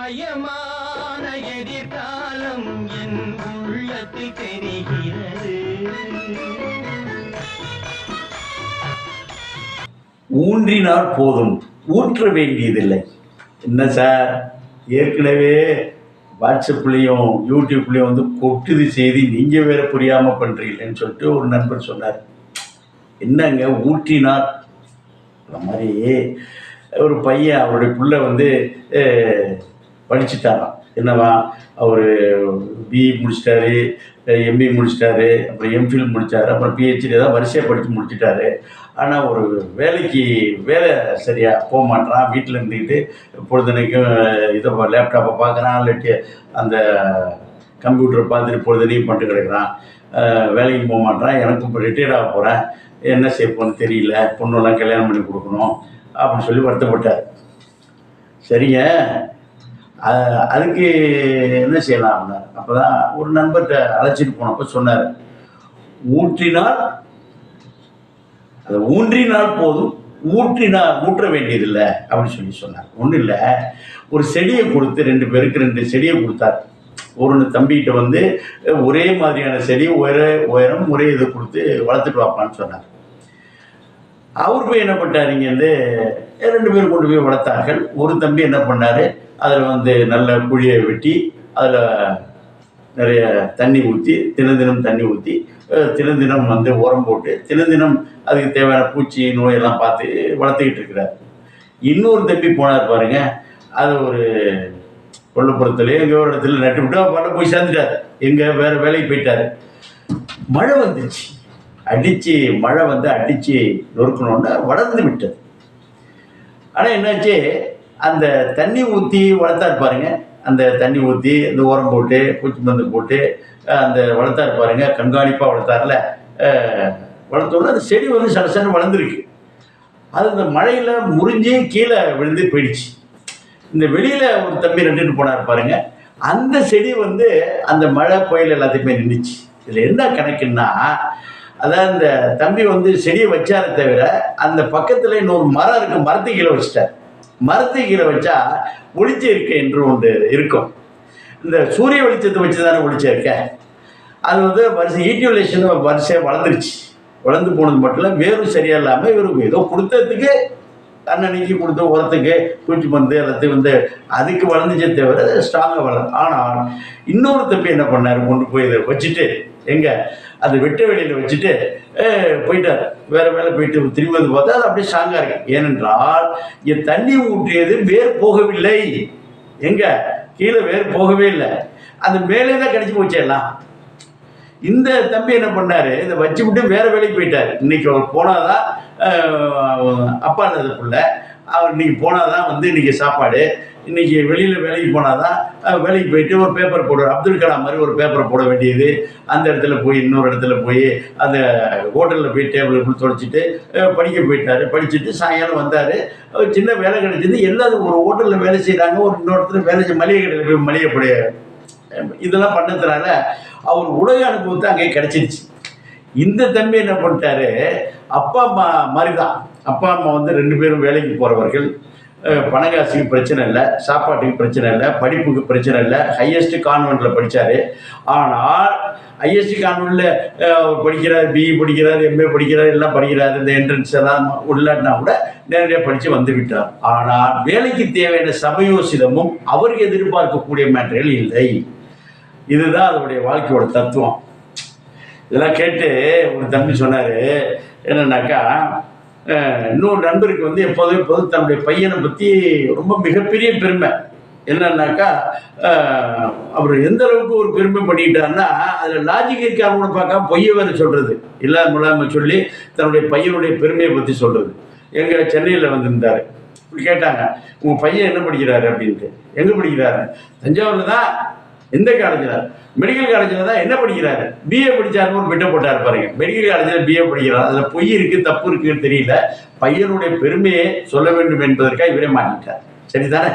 மயமான எதிர்காலம் என் உள்ளத்தில் தெரிகிறது. ஊன்றினால் போதும், ஊற்ற வேண்டியதில்லை. என்ன சார், ஏற்கனவே வாட்ஸ்அப்லேயும் யூடியூப்லேயும் வந்து கொட்டுது செய்தி, நீங்கள் வேறு புரியாமல் பண்ணுறீங்களேன்னு சொல்லிட்டு ஒரு நண்பர் சொன்னார். என்னங்க ஊற்றினார்? அந்த மாதிரி ஒரு பையன் அவருடைய பிள்ளை வந்து படிச்சுட்டாராம். என்னவா, அவர் பிஇ முடிச்சிட்டாரு, எம்பிஏ முடிச்சிட்டாரு, அப்புறம் எம்ஃபில் முடித்தார், அப்புறம் பிஹெச்டி தான் வரிசையாக படித்து முடிச்சிட்டாரு. ஆனால் ஒரு வேலை சரியாக போக மாட்டேறான். வீட்டில் இருந்துக்கிட்டு பொழுதுனைக்கும் இதை லேப்டாப்பை பார்க்குறான், இல்லாட்டி அந்த கம்ப்யூட்டரை பார்த்துட்டு பொழுதுனையும் பண்ணிட்டு கிடக்குறான். வேலைக்கு போக மாட்டேறான். எனக்கும் இப்போ ரிட்டையர்ட் ஆக போகிறேன், என்ன செய்யப்போன்னு தெரியல, பொண்ணெல்லாம் கல்யாணம் பண்ணி கொடுக்கணும் அப்படின்னு சொல்லி வருத்தப்பட்டார். சரிங்க, அதுக்கு என்ன செய்யலாம் அப்படின்னார். அப்போ தான் ஒரு நண்பர்கிட்ட அழைச்சிட்டு போனப்போ சொன்னார், ஊன்றினால் போதும், ஊற்ற வேண்டியதில்லை அப்படின்னு சொல்லி சொன்னார். ஒன்றும் இல்லை, ஒரு செடியை கொடுத்து 2 பேருக்கு 2 செடியை கொடுத்தார். ஒரு தம்பிகிட்ட வந்து ஒரே மாதிரியான செடி உயரம் ஒரே இதை கொடுத்து வளர்த்துட்டு வாப்பான்னு சொன்னார். அவர் போய் என்ன பண்ணார், இங்கேருந்து 2 பேர் கொண்டு போய் வளர்த்தார்கள். ஒரு தம்பி என்ன பண்ணார், அதில் வந்து நல்ல குழியை வெட்டி அதில் நிறைய தண்ணி ஊற்றி, தினம் தண்ணி ஊற்றி, தினம் வந்து உரம் போட்டு, தினம் அதுக்கு தேவையான பூச்சி நோயெல்லாம் பார்த்து வளர்த்துக்கிட்டு இருக்கிறார். இன்னொரு தம்பி போனார் பாருங்க, அது ஒரு கொல்லப்புறத்துலேயே எங்கேயோ ஒரு இடத்துல நட்டு விட்டு அவர் போய் சேர்ந்துட்டார். எங்கே வேறு வேலைக்கு போயிட்டார். மழை வந்துச்சு, மழை வந்து அடித்து நொறுக்கணுன்னு வளர்ந்து விட்டது. ஆனால் என்னாச்சு, அந்த தண்ணி ஊற்றி வளர்த்தார் பாருங்க, அந்த தண்ணி ஊற்றி இந்த உரம் போட்டு பூச்சி மருந்து போட்டு அந்த வளர்த்தார் பாருங்க, கண்காணிப்பாக வளர்த்தார்ல, வளர்த்தோன்னா அந்த செடி வந்து சடசன்னு வளர்ந்துருக்கு. அது இந்த மழையில் முறிஞ்சு கீழே விழுந்து போயிடுச்சு. இந்த வெளியில் ஒரு தம்பி நட்டுட்டு போனார் பாருங்க, அந்த செடி வந்து அந்த மழை புயல் எல்லாத்தையுமே நின்றுச்சு. இதில் என்ன கணக்குன்னா, அதான் இந்த தம்பி வந்து செடியை வச்சார தவிர அந்த பக்கத்தில் இன்னொரு மரம் இருக்குது, மரத்து கீழே வச்சுட்டார். மரத்து கீழே வச்சா ஒளிச்ச இருக்கை என்று ஒன்று இருக்கும். இந்த சூரிய வெளிச்சத்தை வச்சு தானே ஒளிச்ச இருக்க, அது வந்து வரிசை ஈட்டியுலேஷன் வரிசையாக வளர்ந்துருச்சு. வளர்ந்து போனது மட்டும் இல்லை, வேரும் சரியாக இல்லாமல் இவருக்கு ஏதோ கொடுத்ததுக்கு தண்ணி கொடுத்த உரத்துக்கு பூச்சி மருந்து எல்லாத்தையும் வந்து அதுக்கு வளர்ந்துச்சே தவிர ஸ்ட்ராங்காக வளரும். ஆனால் இன்னொரு தம்பி என்ன பண்ணார், கொண்டு போய் இதை வச்சுட்டு எங்கே அது வெட்ட வெளியில் வச்சுட்டு போயிட்டார். வேறு வேலை போயிட்டு திரும்பி வந்து பார்த்தா அது அப்படியே ஸ்ட்ராங்காக இருக்கு. ஏனென்றால் இங்கே தண்ணி ஊற்றியது வேர் போகவில்லை, எங்கே கீழே வேர் போகவே இல்லை, அது மேலே தான் கிடைச்சி போச்சேலாம். இந்த தம்பி என்ன பண்ணார், இதை வச்சு விட்டு வேறு வேலைக்கு போயிட்டார். இன்றைக்கி அவர் போனாதான் அப்பா இருந்ததுக்குள்ள அவர் இன்றைக்கி போனாதான் வந்து இன்றைக்கி சாப்பாடு, இன்றைக்கி வெளியில் வேலைக்கு போனால் தான் வேலைக்கு போயிட்டு ஒரு பேப்பர் போடுவார். அப்துல் கலாம் மாதிரி ஒரு பேப்பரை போட வேண்டியது, அந்த இடத்துல போய் இன்னொரு இடத்துல போய் அந்த ஹோட்டலில் போய் டேபிள் தொலைச்சிட்டு படிக்க போயிட்டார். படிச்சுட்டு சாயங்காலம் வந்தார், சின்ன வேலை கிடைச்சிது. எல்லாரும் ஒரு ஹோட்டலில் வேலை செய்கிறாங்க, ஒரு இன்னொரு இடத்துல வேலை மளிகை கடையில் போய் மளிகைப்படைய இதெல்லாம் பண்ணதுனால அவர் உலக அனுபவத்தை அங்கே கிடச்சிருச்சு. இந்த தம்பி என்ன பண்ணிட்டாரு, அப்பா அம்மா மாதிரி தான். அப்பா அம்மா வந்து 2 பேரும் வேலைக்கு போகிறவர்கள், பணங்காசுக்கு பிரச்சனை இல்லை, சாப்பாட்டுக்கு பிரச்சனை இல்லை, படிப்புக்கு பிரச்சனை இல்லை. ஹையஸ்ட் கான்வென்ட்டில் படித்தார். ஆனால் ஹையஸ்ட் கான்வென்ட்டில் படிக்கிறார், பிஇ படிக்கிறார், எம்ஏ படிக்கிறார், எல்லாம் படிக்கிறார். இந்த என்ட்ரன்ஸ் எல்லாம் உள்ளாட்டினா கூட நேரடியாக படித்து வந்து விட்டார். ஆனால் வேலைக்கு தேவையான சமயோசிதமும் அவருக்கு எதிர்பார்க்கக்கூடிய மேட்டர்கள் இல்லை. இதுதான் அதனுடைய வாழ்க்கையோட தத்துவம். இதெல்லாம் கேட்டு ஒரு தம்பி சொன்னார், என்னன்னாக்கா, இன்னொரு நண்பருக்கு வந்து எப்போதும் தன்னுடைய பையனை பற்றி ரொம்ப மிகப்பெரிய பெருமை. என்னன்னாக்கா, அவர் எந்த அளவுக்கு ஒரு பெருமை பண்ணிக்கிட்டாருன்னா, அதில் லாஜிக் இருக்கான்னு பார்க்காம பொய்யை வேறு சொல்கிறது, இல்லாமல் சொல்லி தன்னுடைய பையனுடைய பெருமையை பற்றி சொல்கிறது. எங்கள் சென்னையில் வந்திருந்தார். இப்படி கேட்டாங்க, உங்கள் பையன் என்ன படிக்கிறாரு அப்படின்ட்டு. எங்கே படிக்கிறாரு? தஞ்சாவூரில் தான். எந்த காலேஜில்? மெடிக்கல் காலேஜில் தான். என்ன படிக்கிறாரு? பிஏ படித்தாருன்னு ஒரு விட்ட போட்டார் பாருங்க. மெடிக்கல் காலேஜில் பிஏ படிக்கிறார். அதில் பொய் இருக்குது, தப்பு இருக்குன்னு தெரியல. பையனுடைய பெருமையை சொல்ல வேண்டும் என்பதற்காக இவரே மாட்டிட்டார். சரிதானே?